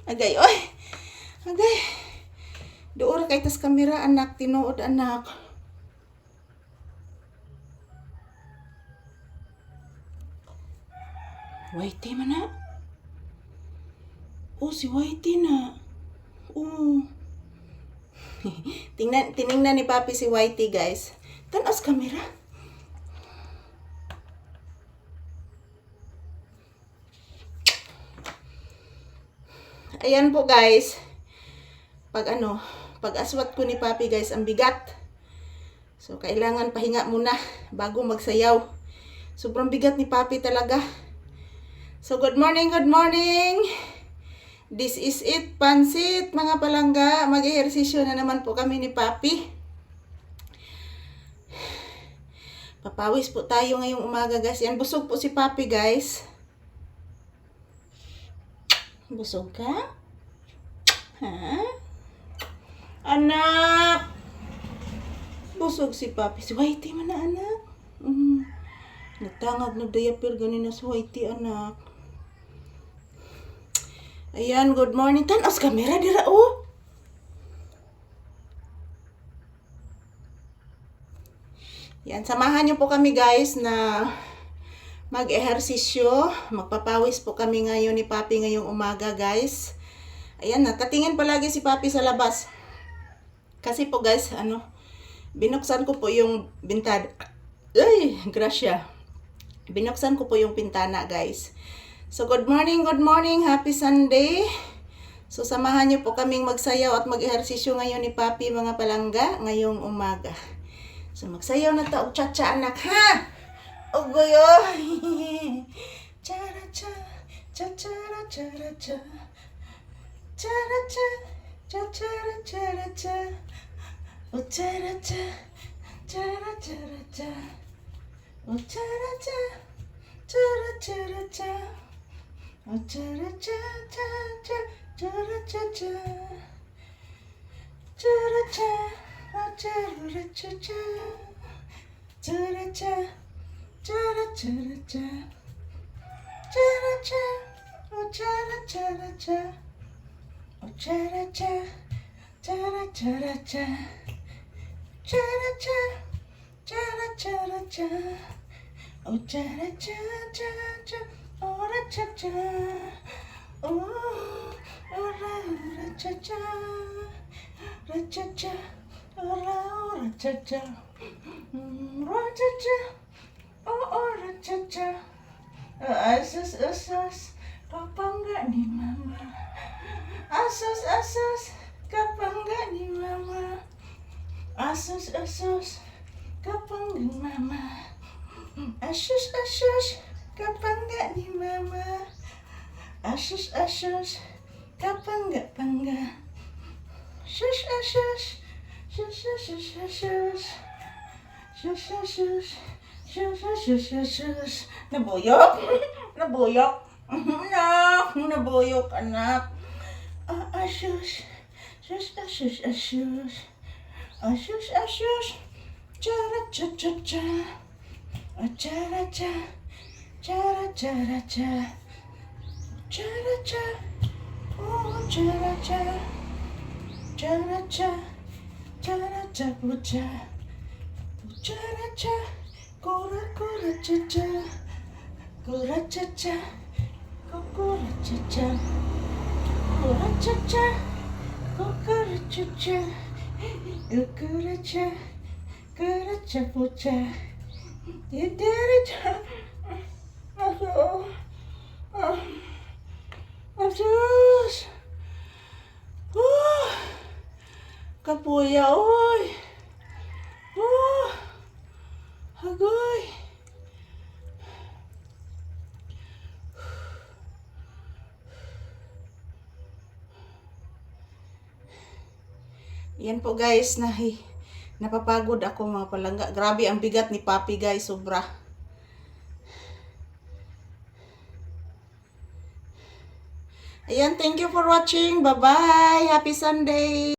Agay, oy. Agay. Doon kay tas kamera anak, tinuod anak. Whitey man na. Oh, si Whitey na. Oh. Tiningnan ni Papi si Whitey, guys. Tanas kamera. Ayan po, guys. Pag aswat ko ni Papi, guys, ang bigat. So, kailangan pahinga muna bago magsayaw. Sobrang bigat ni Papi talaga. So, good morning, good morning. This is it, pansit, mga palangga. Mag-ehersisyo na naman po kami ni Papi. Papawis po tayo ngayong umaga, guys. Yan, busog po si Papi, guys. Busog ka? Ha? Anak! Busog si Papi. Si Whitey man na, anak. Nagtangag, nagdiaper, ganun na si Whitey, anak. Ayan, good morning. Tanas kamera, dira, oh. Yan, samahan niyo po kami, guys, na mag-ehersisyo. Magpapawis po kami ngayon ni Papi ngayong umaga, guys. Ayan, nakatingin palagi si Papi sa labas. Kasi po, guys, binuksan ko po yung bintana. Ay, grasya. Binuksan ko po yung pintana, guys. So, good morning, happy Sunday. So, samahan niyo po kaming magsayaw at mag-ehersisyo ngayon ni Papi, mga palangga, ngayong umaga. So, magsayaw na ta, cha-cha, anak, ha? Ugoyo. Cha-cha, cha-cha, cha-cha, cha-cha, cha-cha, cha-cha, oh, cha-cha, cha-cha, cha-cha, oh, cha-cha, cha-cha, oh, cha-cha, cha-cha, cha-cha, cha-cha, oh, cha-cha, cha-cha, cha-cha, cha-cha, oh, cha-cha, oh, cha-cha, cha-cha, cha-cha, cha-cha, oh, cha-cha, cha-cha, oh, cha-cha, oh, cha-cha, cha-cha, oh, cha-cha, cha-cha, oh, cha-cha, asus, kapangga ni mama. Asus, kapangga ni mama. Asus, kapangga ni mama. Asus, kapangga ni mama. Asus, kapangga. Shush. Nabuyok? Nabuyok, anak. Asus. Cha-cha-cha-cha. Cha-cha-cha. Cha-cha-cha. Cha-cha. Oh, cha-cha. Cha-cha. Cha-cha. Cha-cha. Kura cha-cha. Kura cha-cha. Kura cha-cha. Kura cha-cha. Kura cha-cha. Kura cha. Kura cha-cha. You did it. Asus. Kapuya, oy. Agoy. Yan po, guys, napapagod ako, mga palangga. Grabe ang bigat ni Papi, guys, sobra. Ayan, thank you for watching. Bye-bye. Happy Sunday.